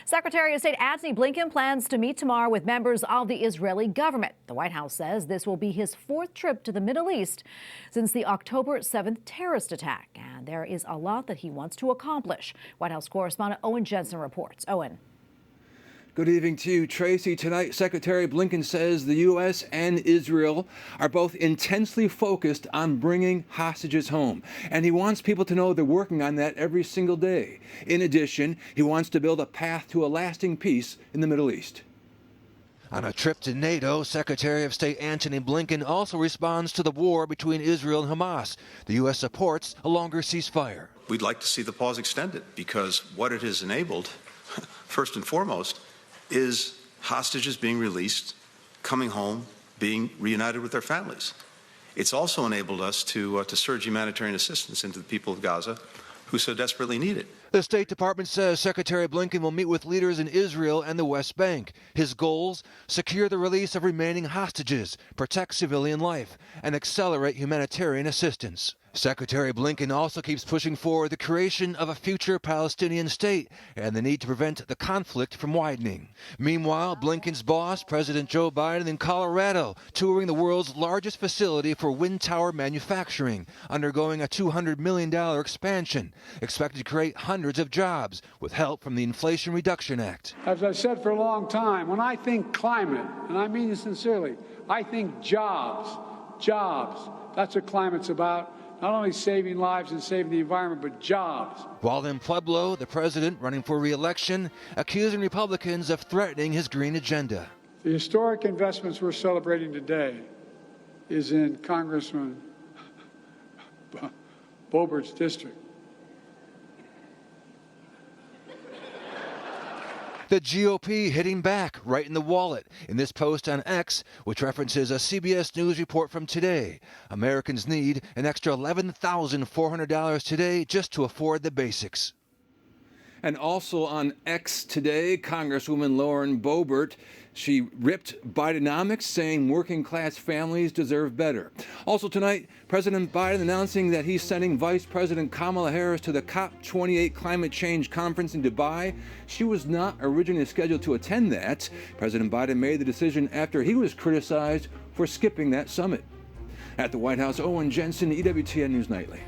Secretary of State Antony Blinken plans to meet tomorrow with members of the Israeli government. The White House says this will be his fourth trip to the Middle East since the October 7th terrorist attack. And there is a lot that he wants to accomplish. White House Correspondent Owen Jensen reports. Owen. Good evening to you, Tracy. Tonight, Secretary Blinken says the U.S. and Israel are both intensely focused on bringing hostages home. And he wants people to know they're working on that every single day. In addition, he wants to build a path to a lasting peace in the Middle East. On a trip to NATO, Secretary of State Antony Blinken also responds to the war between Israel and Hamas. The U.S. supports a longer ceasefire. We'd like to see the pause extended because what it has enabled, first and foremost, is hostages being released, coming home, being reunited with their families. It's also enabled us to surge humanitarian assistance into the people of Gaza who so desperately need it. The State Department says Secretary Blinken will meet with leaders in Israel and the West Bank. His goals: secure the release of remaining hostages, protect civilian life, and accelerate humanitarian assistance. Secretary Blinken also keeps pushing for the creation of a future Palestinian state and the need to prevent the conflict from widening. Meanwhile, Blinken's boss, President Joe Biden, in Colorado, touring the world's largest facility for wind tower manufacturing, undergoing a $200 million expansion, expected to create hundreds of jobs with help from the Inflation Reduction Act. As I've said for a long time, when I think climate, and I mean this sincerely, I think jobs. That's what climate's about. Not only saving lives and saving the environment, but jobs. While in Pueblo, the president, running for re-election, accusing Republicans of threatening his green agenda. The historic investments we're celebrating today is in Congressman Boebert's district. The GOP hitting back right in the wallet in this post on X, which references a CBS News report from today. Americans need an extra $11,400 today just to afford the basics. And also on X today, Congresswoman Lauren Boebert, she ripped Bidenomics, saying working-class families deserve better. Also tonight, President Biden announcing that he's sending Vice President Kamala Harris to the COP28 climate change conference in Dubai. She was not originally scheduled to attend that. President Biden made the decision after he was criticized for skipping that summit. At the White House, Owen Jensen, EWTN News Nightly.